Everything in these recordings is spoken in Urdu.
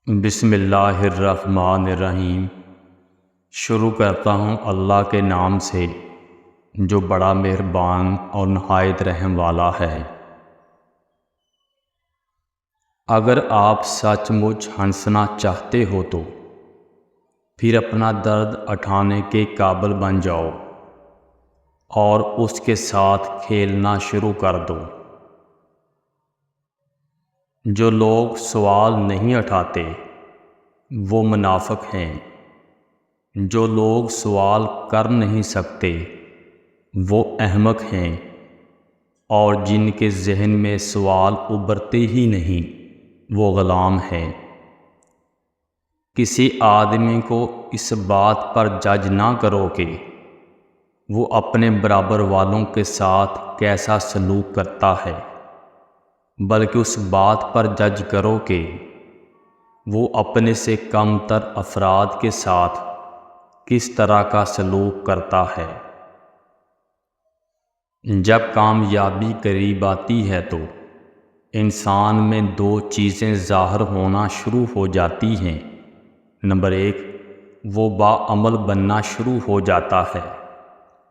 بسم اللہ الرحمن الرحیم۔ شروع کرتا ہوں اللہ کے نام سے جو بڑا مہربان اور نہایت رحم والا ہے۔ اگر آپ سچ مچ ہنسنا چاہتے ہو تو پھر اپنا درد اٹھانے کے قابل بن جاؤ اور اس کے ساتھ کھیلنا شروع کر دو۔ جو لوگ سوال نہیں اٹھاتے وہ منافق ہیں، جو لوگ سوال کر نہیں سکتے وہ احمق ہیں، اور جن کے ذہن میں سوال ابھرتے ہی نہیں وہ غلام ہیں۔ کسی آدمی کو اس بات پر جج نہ کرو کہ وہ اپنے برابر والوں کے ساتھ کیسا سلوک کرتا ہے، بلکہ اس بات پر جج کرو کہ وہ اپنے سے کم تر افراد کے ساتھ کس طرح کا سلوک کرتا ہے۔ جب کامیابی قریب آتی ہے تو انسان میں دو چیزیں ظاہر ہونا شروع ہو جاتی ہیں۔ نمبر 1، وہ باعمل بننا شروع ہو جاتا ہے۔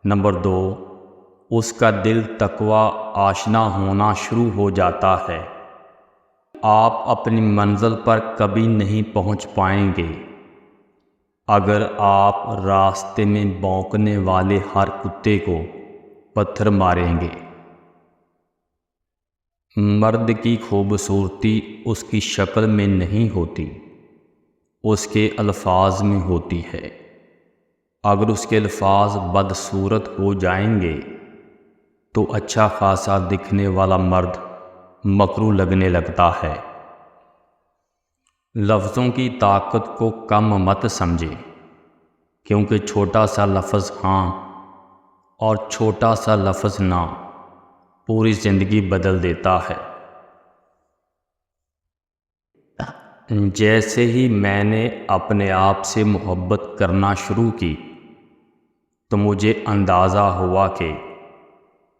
نمبر 2، اس کا دل تقوی آشنا ہونا شروع ہو جاتا ہے۔ آپ اپنی منزل پر کبھی نہیں پہنچ پائیں گے اگر آپ راستے میں بھونکنے والے ہر کتے کو پتھر ماریں گے۔ مرد کی خوبصورتی اس کی شکل میں نہیں ہوتی، اس کے الفاظ میں ہوتی ہے۔ اگر اس کے الفاظ بدصورت ہو جائیں گے تو اچھا خاصا دکھنے والا مرد مکروہ لگنے لگتا ہے۔ لفظوں کی طاقت کو کم مت سمجھے، کیونکہ چھوٹا سا لفظ ہاں اور چھوٹا سا لفظ نہ پوری زندگی بدل دیتا ہے۔ جیسے ہی میں نے اپنے آپ سے محبت کرنا شروع کی تو مجھے اندازہ ہوا کہ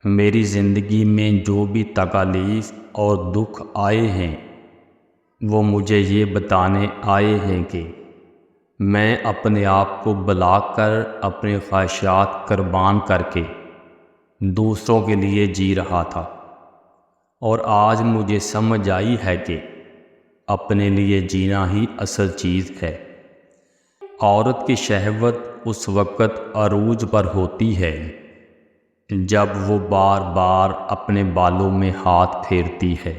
میری زندگی میں جو بھی تکالیف اور دکھ آئے ہیں وہ مجھے یہ بتانے آئے ہیں کہ میں اپنے آپ کو بھلا کر اپنے خواہشات قربان کر کے دوسروں کے لیے جی رہا تھا، اور آج مجھے سمجھ آئی ہے کہ اپنے لیے جینا ہی اصل چیز ہے۔ عورت کی شہوت اس وقت عروج پر ہوتی ہے جب وہ بار بار اپنے بالوں میں ہاتھ پھیرتی ہے۔